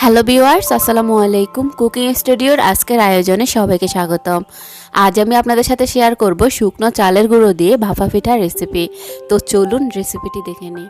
Hello viewers, আসসালামু আলাইকুম। Cooking স্টুডিওর আজকের আয়োজনে সবাইকে স্বাগতম। আজ আমি আপনাদের সাথে শেয়ার করব শুকনো চালের গুঁড়ো দিয়ে ভাপা পিঠার রেসিপি। তো চলুন রেসিপিটি দেখে নিই।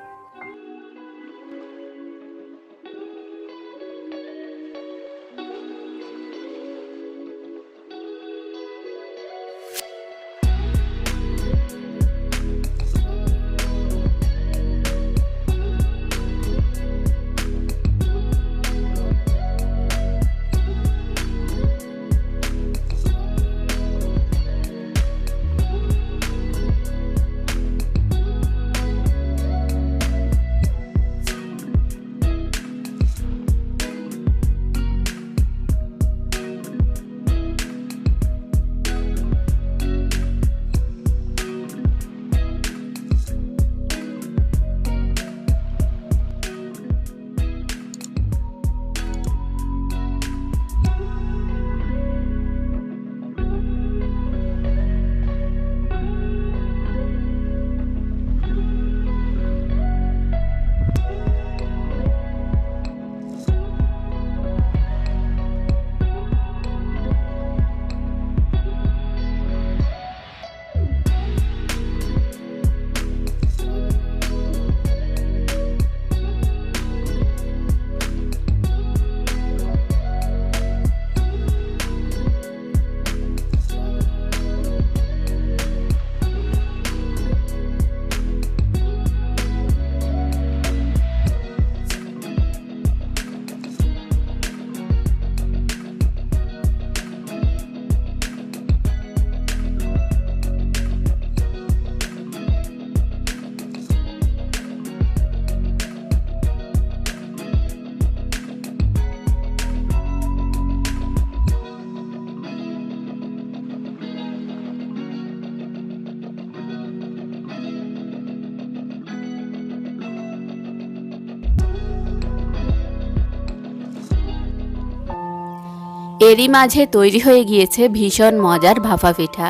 এরই মাঝে তৈরি হয়ে গিয়েছে ভীষণ মজার ভাপা পিঠা।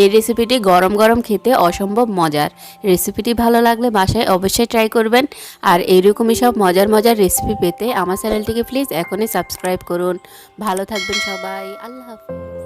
এই রেসিপিটি গরম গরম খেতে অসম্ভব মজার। রেসিপিটি ভালো লাগলে বাসায় অবশ্যই ট্রাই করবেন। আর এইরকমই সব মজার মজার রেসিপি পেতে আমার চ্যানেলটিকে প্লিজ এখনই সাবস্ক্রাইব করুন। ভালো থাকবেন সবাই। আল্লাহ হাফেজ।